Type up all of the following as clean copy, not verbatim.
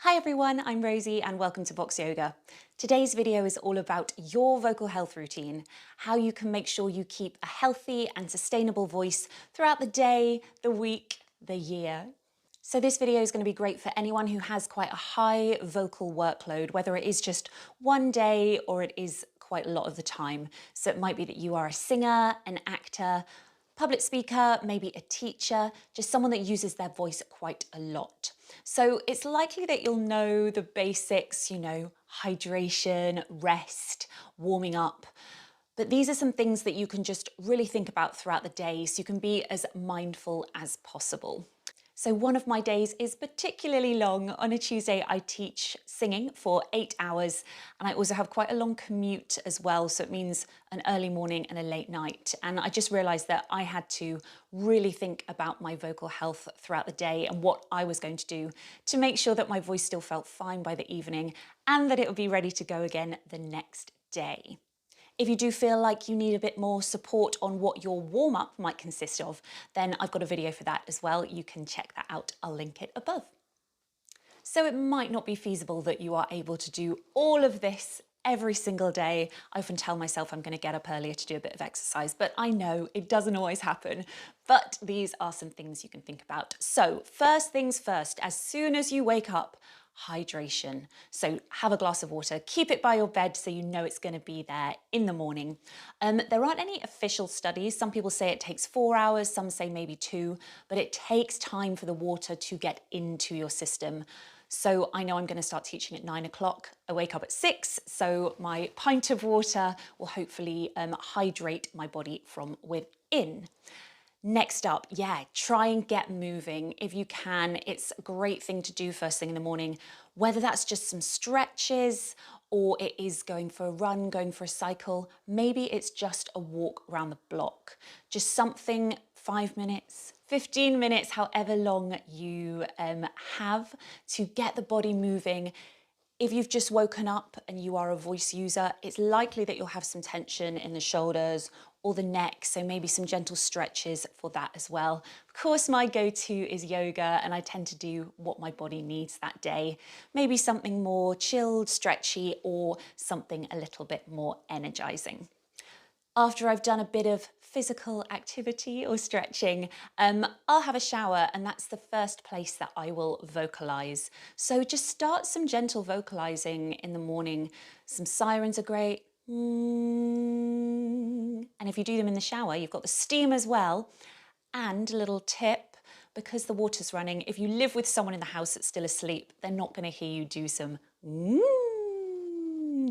Hi everyone, I'm Rosie and welcome to Vox Yoga. Today's video is all about your vocal health routine, how you can make sure you keep a healthy and sustainable voice throughout the day, the week, the year. So this video is going to be great for anyone who has quite a high vocal workload, whether it is just one day or it is quite a lot of the time. So it might be that you are a singer, an actor, public speaker, maybe a teacher, just someone that uses their voice quite a lot. So it's likely that you'll know the basics, hydration, rest, warming up. But these are some things that you can just really think about throughout the day so you can be as mindful as possible. So one of my days is particularly long. On a Tuesday, I teach singing for 8 hours, and I also have quite a long commute as well. So it means an early morning and a late night. And I just realized that I had to really think about my vocal health throughout the day and what I was going to do to make sure that my voice still felt fine by the evening and that it would be ready to go again the next day. If you do feel like you need a bit more support on what your warm-up might consist of, then I've got a video for that as well. You can check that out. I'll link it above. So it might not be feasible that you are able to do all of this every single day. I often tell myself I'm going to get up earlier to do a bit of exercise, but I know it doesn't always happen. But these are some things you can think about. So first things first, as soon as you wake up, hydration. So have a glass of water, keep it by your bed so you know it's going to be there in the morning. There aren't any official studies. Some people say it takes 4 hours, some say maybe 2, but it takes time for the water to get into your system. So I know I'm going to start teaching at 9 o'clock. I wake up at 6, so my pint of water will hopefully hydrate my body from within. Next up, try and get moving if you can. It's a great thing to do first thing in the morning, whether that's just some stretches or it is going for a run, going for a cycle. Maybe it's just a walk around the block. Just something 5 minutes, 15 minutes, however long you have to get the body moving. If you've just woken up and you are a voice user, it's likely that you'll have some tension in the shoulders or the neck, so maybe some gentle stretches for that as well. Of course, my go-to is yoga, and I tend to do what my body needs that day. Maybe something more chilled, stretchy, or something a little bit more energizing. After I've done a bit of physical activity or stretching, I'll have a shower, and that's the first place that I will vocalize. So just start some gentle vocalizing in the morning. Some sirens are great. And if you do them in the shower, you've got the steam as well. And a little tip, because the water's running, if you live with someone in the house that's still asleep, they're not going to hear you do some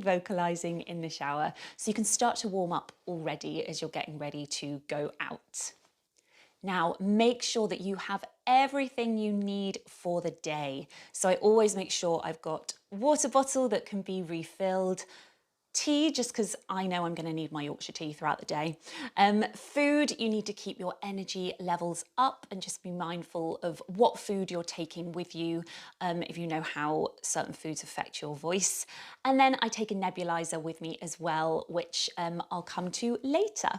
vocalizing in the shower. So you can start to warm up already as you're getting ready to go out. Now, make sure that you have everything you need for the day. So I always make sure I've got a water bottle that can be refilled, tea, just because I know I'm going to need my Yorkshire tea throughout the day. Food, you need to keep your energy levels up and just be mindful of what food you're taking with you, if you know how certain foods affect your voice. And then I take a nebulizer with me as well, which I'll come to later.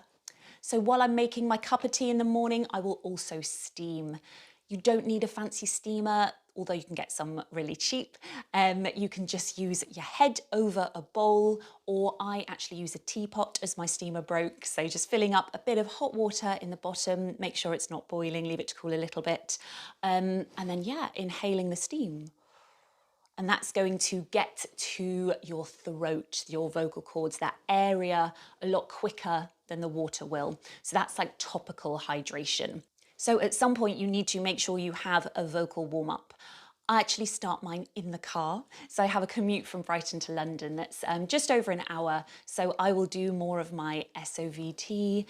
So while I'm making my cup of tea in the morning, I will also steam. You don't need a fancy steamer, although you can get some really cheap. You can just use your head over a bowl, or I actually use a teapot as my steamer broke. So just filling up a bit of hot water in the bottom, make sure it's not boiling, leave it to cool a little bit. And then, inhaling the steam. And that's going to get to your throat, your vocal cords, that area a lot quicker than the water will. So that's like topical hydration. So at some point you need to make sure you have a vocal warm-up. I actually start mine in the car. So I have a commute from Brighton to London that's just over an hour. So I will do more of my SOVT,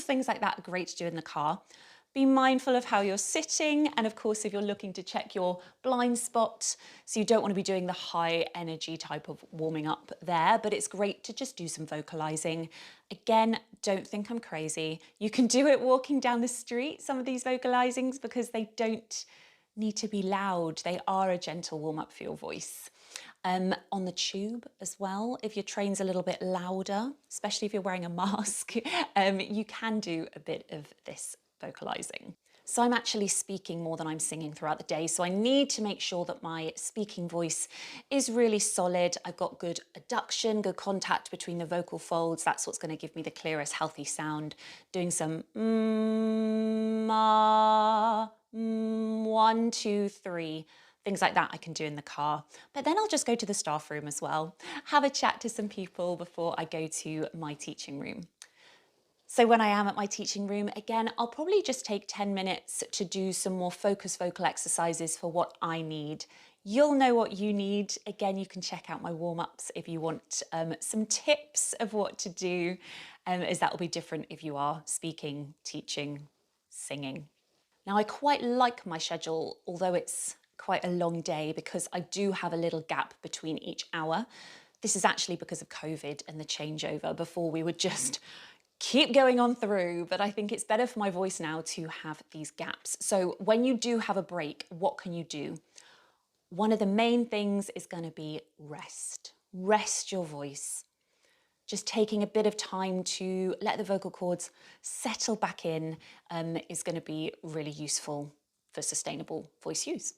things like that are great to do in the car. Be mindful of how you're sitting, and of course if you're looking to check your blind spot, so you don't want to be doing the high energy type of warming up there, but it's great to just do some vocalizing. Again, don't think I'm crazy. You can do it walking down the street, some of these vocalizings, because they don't need to be loud. They are a gentle warm up for your voice. On the tube as well, if your train's a little bit louder, especially if you're wearing a mask, you can do a bit of this vocalizing. So I'm actually speaking more than I'm singing throughout the day. So I need to make sure that my speaking voice is really solid. I've got good adduction, good contact between the vocal folds. That's what's going to give me the clearest, healthy sound. Doing some ah, 1, 2, 3. Things like that I can do in the car. But then I'll just go to the staff room as well, have a chat to some people before I go to my teaching room. So when I am at my teaching room, again, I'll probably just take 10 minutes to do some more focused vocal exercises for what I need. You'll know what you need. Again, you can check out my warm-ups if you want some tips of what to do, as that will be different if you are speaking, teaching, singing. Now, I quite like my schedule, although it's quite a long day, because I do have a little gap between each hour. This is actually because of COVID and the changeover. Before we would just keep going on through, but I think it's better for my voice now to have these gaps. So when you do have a break, what can you do? One of the main things is going to be rest. Rest your voice. Just taking a bit of time to let the vocal cords settle back in is going to be really useful for sustainable voice use.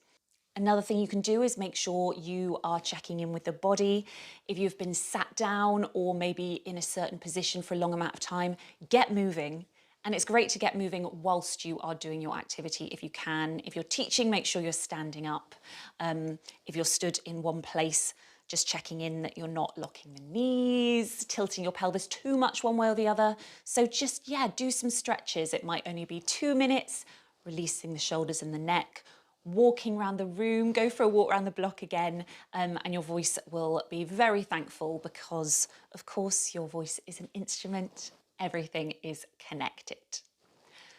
Another thing you can do is make sure you are checking in with the body. If you've been sat down or maybe in a certain position for a long amount of time, get moving. And it's great to get moving whilst you are doing your activity if you can. If you're teaching, make sure you're standing up. If you're stood in one place, just checking in that you're not locking the knees, tilting your pelvis too much one way or the other. So just, yeah, do some stretches. It might only be 2 minutes, releasing the shoulders and the neck, walking around the room, go for a walk around the block again, and your voice will be very thankful because, of course, your voice is an instrument. Everything is connected.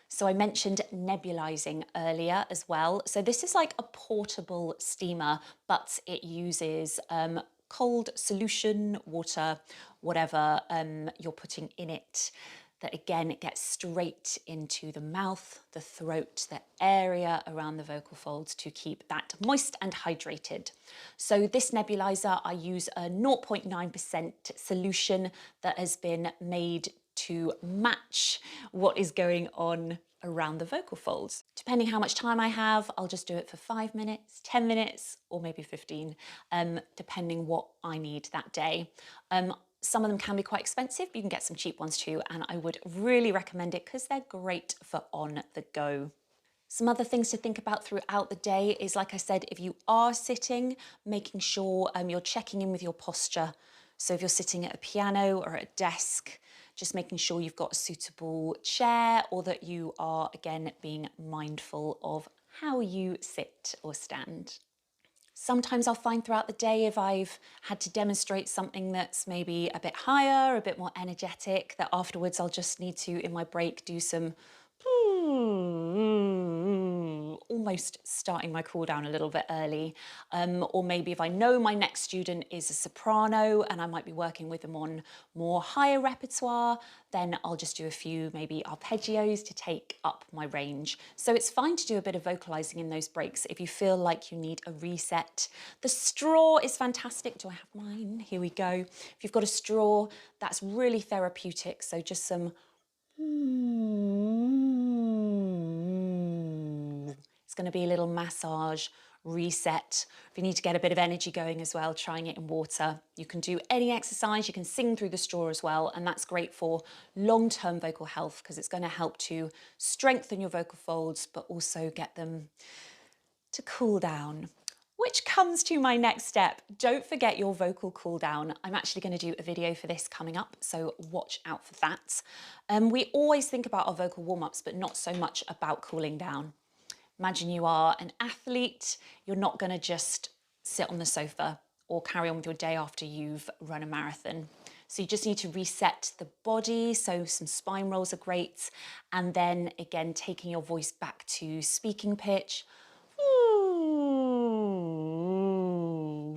So I mentioned nebulizing earlier as well. So this is like a portable steamer, but it uses cold solution, water, whatever you're putting in it, that again, it gets straight into the mouth, the throat, the area around the vocal folds to keep that moist and hydrated. So this nebulizer, I use a 0.9% solution that has been made to match what is going on around the vocal folds. Depending how much time I have, I'll just do it for 5 minutes, 10 minutes, or maybe 15, depending what I need that day. Some of them can be quite expensive, but you can get some cheap ones too, and I would really recommend it because they're great for on the go. Some other things to think about throughout the day is, like I said, if you are sitting, making sure you're checking in with your posture. So if you're sitting at a piano or at a desk, just making sure you've got a suitable chair, or that you are, again, being mindful of how you sit or stand. Sometimes I'll find throughout the day, if I've had to demonstrate something that's maybe a bit higher, a bit more energetic, that afterwards I'll just need to, in my break, do some almost starting my cool down a little bit early. Or maybe if I know my next student is a soprano and I might be working with them on more higher repertoire, then I'll just do a few maybe arpeggios to take up my range. So it's fine to do a bit of vocalizing in those breaks if you feel like you need a reset. The straw is fantastic. Do I have mine? Here we go. If you've got a straw, that's really therapeutic. So just some it's going to be a little massage, reset. If you need to get a bit of energy going as well, trying it in water. You can do any exercise, you can sing through the straw as well, and that's great for long-term vocal health because it's going to help to strengthen your vocal folds, but also get them to cool down. Which comes to my next step. Don't forget your vocal cool down. I'm actually going to do a video for this coming up, so watch out for that. We always think about our vocal warm-ups, but not so much about cooling down. Imagine you are an athlete. You're not going to just sit on the sofa or carry on with your day after you've run a marathon. So you just need to reset the body. So some spine rolls are great. And then again, taking your voice back to speaking pitch.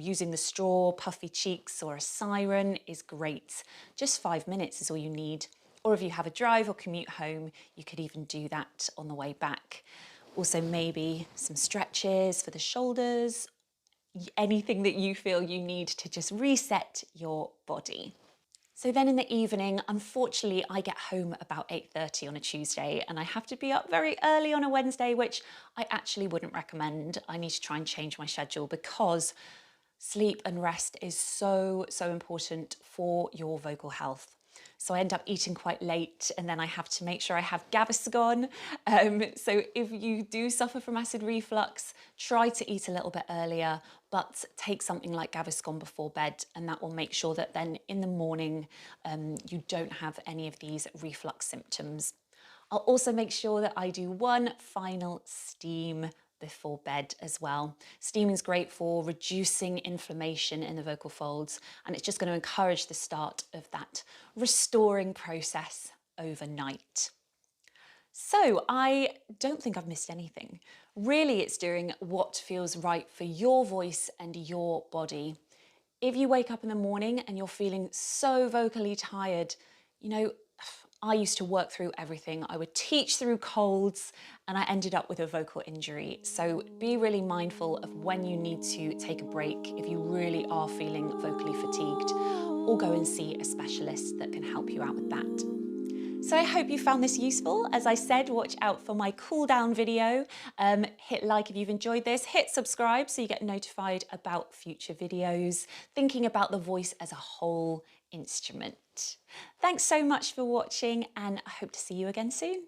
Using the straw, puffy cheeks, or a siren is great. Just 5 minutes is all you need. Or if you have a drive or commute home, you could even do that on the way back. Also maybe some stretches for the shoulders, anything that you feel you need to just reset your body. So then in the evening, unfortunately, I get home about 8:30 on a Tuesday and I have to be up very early on a Wednesday, which I actually wouldn't recommend. I need to try and change my schedule because sleep and rest is so, so important for your vocal health. So I end up eating quite late and then I have to make sure I have Gaviscon. So if you do suffer from acid reflux, try to eat a little bit earlier, but take something like Gaviscon before bed, and that will make sure that then in the morning you don't have any of these reflux symptoms. I'll also make sure that I do one final steam before bed as well. Steaming is great for reducing inflammation in the vocal folds, and it's just going to encourage the start of that restoring process overnight. So I don't think I've missed anything. Really, it's doing what feels right for your voice and your body. If you wake up in the morning and you're feeling so vocally tired, you know, I used to work through everything. I would teach through colds and I ended up with a vocal injury. So be really mindful of when you need to take a break if you really are feeling vocally fatigued, or go and see a specialist that can help you out with that. So I hope you found this useful. As I said, watch out for my cool down video. Hit like if you've enjoyed this, hit subscribe so you get notified about future videos, thinking about the voice as a whole instrument. Thanks so much for watching and I hope to see you again soon.